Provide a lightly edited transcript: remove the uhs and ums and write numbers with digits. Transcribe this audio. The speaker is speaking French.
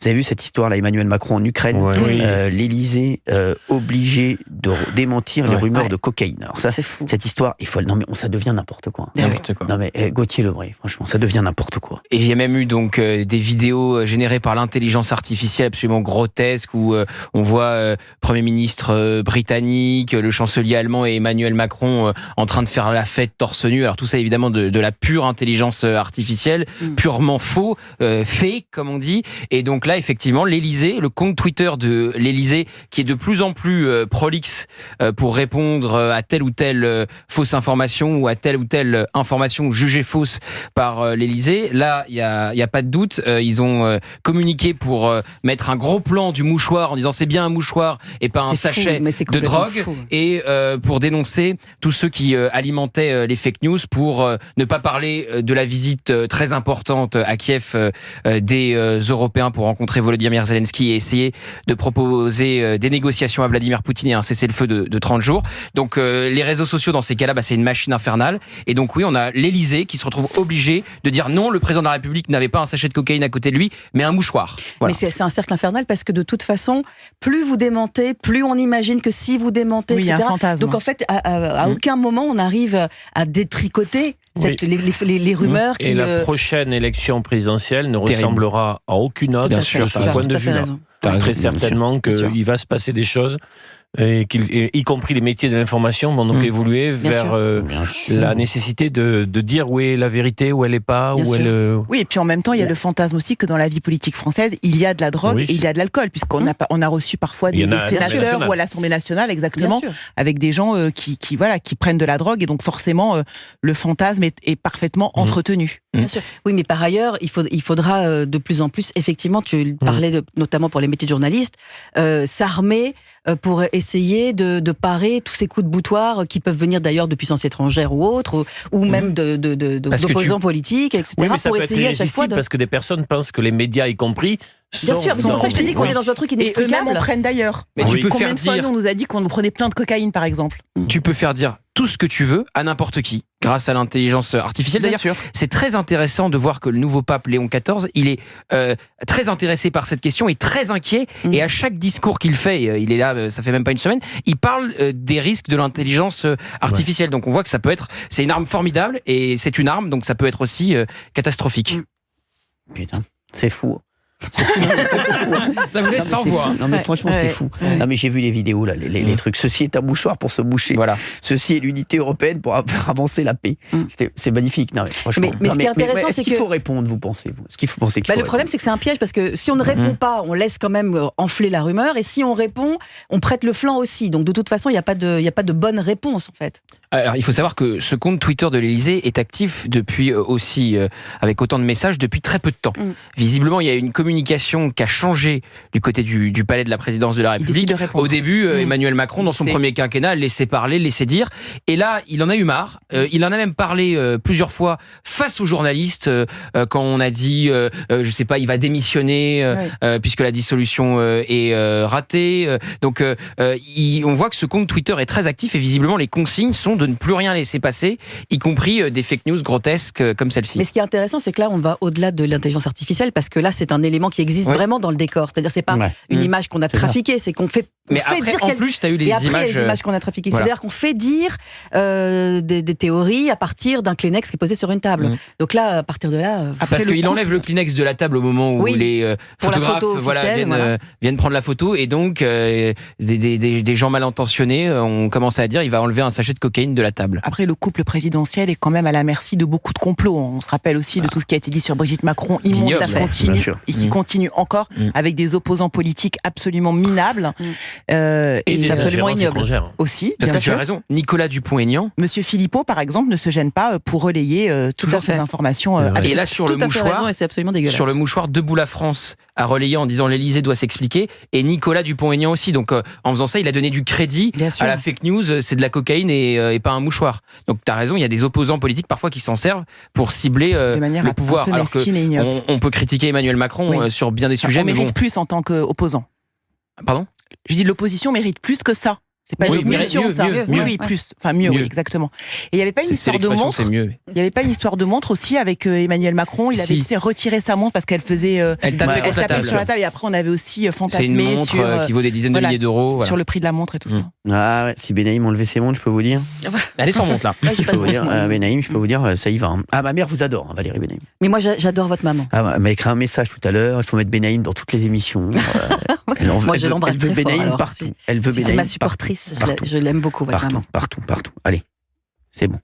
Vous avez vu cette histoire là, Emmanuel Macron en Ukraine, l'Élysée obligé de démentir les rumeurs de cocaïne. Alors ça, c'est fou. Cette histoire, non mais ça devient n'importe quoi. Non mais Gauthier Lebray, franchement, ça devient n'importe quoi. Et il y a même eu donc des vidéos générées par l'intelligence artificielle absolument grotesques où on voit Premier ministre britannique, le chancelier allemand et Emmanuel Macron en train de faire la fête torse nu. Alors tout ça évidemment de la pure intelligence artificielle, purement faux, fake comme on dit. Et donc là effectivement l'Élysée, le compte Twitter de l'Élysée qui est de plus en plus prolixe pour répondre à telle ou telle fausse information ou à telle ou telle information jugée fausse par l'Élysée. Là, il y a pas de doute. Ils ont communiqué pour mettre un gros plan du mouchoir en disant c'est bien un mouchoir et pas un sachet de drogue. Et pour dénoncer tous ceux qui alimentaient les fake news pour ne pas parler de la visite très importante à Kiev des Européens pour rencontrer Volodymyr Zelensky et essayer de proposer des négociations à Vladimir Poutine et un cessez-le-feu de 30 jours. Donc les réseaux sociaux dans ces cas-là, c'est une machine infernale. Et donc oui, on a l'Élysée qui se retrouve obligé de dire non, le président de la République n'avait pas un sachet de cocaïne à côté de lui, mais un mouchoir. Voilà. Mais c'est un cercle infernal parce que de toute façon, plus vous démentez, plus on imagine que si vous démentez, etc. Il y a un fantasme. Donc en fait, à aucun moment on arrive à détricoter les rumeurs. Et la prochaine élection présidentielle ne ressemblera à aucune autre de ce point de vue-là. Très certainement qu'il va se passer des choses. Y compris les métiers de l'information vont donc évoluer vers la nécessité de dire où est la vérité, où elle n'est pas, Oui, et puis en même temps, il y a le fantasme aussi que dans la vie politique française, il y a de la drogue et il y a de l'alcool, puisqu'on a reçu parfois des sénateurs ou à l'Assemblée nationale, exactement, avec des gens qui prennent de la drogue, et donc forcément, le fantasme est parfaitement entretenu. Bien sûr. Oui, mais par ailleurs, il faudra de plus en plus, effectivement, tu parlais notamment pour les métiers de journaliste, s'armer pour essayer de parer tous ces coups de boutoir qui peuvent venir d'ailleurs de puissances étrangères ou autres, ou même d'opposants politiques, etc. Oui, mais ça pour peut essayer être à chaque fois parce que des personnes pensent que les médias, y compris, Bien sûr, c'est pour ça que je te dis qu'on est dans un truc inextricable. Et eux-mêmes en prennent d'ailleurs. Mais tu peux Combien faire de fois dire... on nous a dit qu'on nous prenait plein de cocaïne, par exemple. Tu peux faire dire tout ce que tu veux à n'importe qui, grâce à l'intelligence artificielle. D'ailleurs, c'est très intéressant de voir que le nouveau pape Léon XIV, il est très intéressé par cette question et très inquiet. Et à chaque discours qu'il fait, il est là, ça fait même pas une semaine, il parle des risques de l'intelligence artificielle. Donc on voit que ça peut être, c'est une arme formidable et c'est une arme, donc ça peut être aussi catastrophique. Putain, c'est fou. Ça vous laisse sans voix. Non mais franchement c'est fou. Non mais j'ai vu les vidéos là, les trucs. Ceci est un mouchoir pour se moucher. Voilà. Ceci est l'unité européenne pour faire avancer la paix. C'est magnifique. Non mais franchement. Mais ce qui est intéressant, c'est qu'il faut répondre. Vous pensez Est-ce qu'il faut penser qu'il faut le problème, c'est que c'est un piège parce que si on ne répond pas, on laisse quand même enfler la rumeur, et si on répond, on prête le flanc aussi. Donc de toute façon, il n'y a pas de bonne réponse en fait. Alors, il faut savoir que ce compte Twitter de l'Élysée est actif depuis aussi, avec autant de messages, depuis très peu de temps. Visiblement, il y a une communication qui a changé du côté du palais de la présidence de la République. Au début, Emmanuel Macron, dans son premier quinquennat, laissait parler, laissait dire. Et là, il en a eu marre. Il en a même parlé plusieurs fois face aux journalistes, quand on a dit, je sais pas, il va démissionner, puisque la dissolution est ratée. Donc, on voit que ce compte Twitter est très actif et visiblement, les consignes sont de ne plus rien laisser passer, y compris des fake news grotesques comme celle-ci. Mais ce qui est intéressant, c'est que là, on va au-delà de l'intelligence artificielle, parce que là, c'est un élément qui existe vraiment dans le décor. C'est-à-dire, c'est pas une image qu'on a trafiquée, c'est qu'on fait. Mais après, en plus, tu as eu les images qu'on a trafiquées. Voilà. C'est-à-dire qu'on fait dire des théories à partir d'un Kleenex qui est posé sur une table. Donc là, à partir de là... Parce qu'il enlève le Kleenex de la table au moment où les photographes viennent prendre la photo, et donc des gens mal intentionnés ont commencé à dire il va enlever un sachet de cocaïne de la table. Après, le couple présidentiel est quand même à la merci de beaucoup de complots. On se rappelle aussi de tout ce qui a été dit sur Brigitte Macron, immonde, qui continue encore avec des opposants politiques absolument minables. Et des absolument ignobles aussi. Parce que tu as raison. Nicolas Dupont-Aignan. Monsieur Philippot, par exemple, ne se gêne pas pour relayer toutes ces informations. Et là, sur le mouchoir, c'est absolument dégueulasse. Sur le mouchoir, Debout la France a relayé en disant l'Élysée doit s'expliquer, et Nicolas Dupont-Aignan aussi. Donc, en faisant ça, il a donné du crédit à la fake news. C'est de la cocaïne et pas un mouchoir. Donc, tu as raison. Il y a des opposants politiques parfois qui s'en servent pour cibler le pouvoir. Alors que on peut critiquer Emmanuel Macron sur bien des sujets, on mérite plus en tant qu'opposant. Pardon ? Je dis l'opposition mérite plus que ça. C'est pas une augmentation, ça. Oui, plus. Enfin, mieux, oui, exactement. Et il n'y avait pas une histoire de montre. Il n'y avait pas une histoire de montre aussi avec Emmanuel Macron. Il avait retiré sa montre parce qu'elle faisait. Elle tapait sur la table. Et après, on avait aussi fantasmé. C'est une montre qui vaut des dizaines de milliers d'euros. Sur le prix de la montre et tout ça. Ah ouais, si Benaïm enlevait ses montres, je peux vous dire. Elle est sans montre, là. Benaïm, je peux vous dire, ça y va. Ah, ma mère vous adore, Valérie Benaïm. Mais moi, j'adore votre maman. Ah, elle m'a écrit un message tout à l'heure. Il faut mettre Benaïm dans toutes les émissions. Moi, je l'embrasse très fort. Benaïm partout. Elle veut Benaïm. C'est ma supportrice. Je l'aime beaucoup, votre maman. Partout. Allez, c'est bon.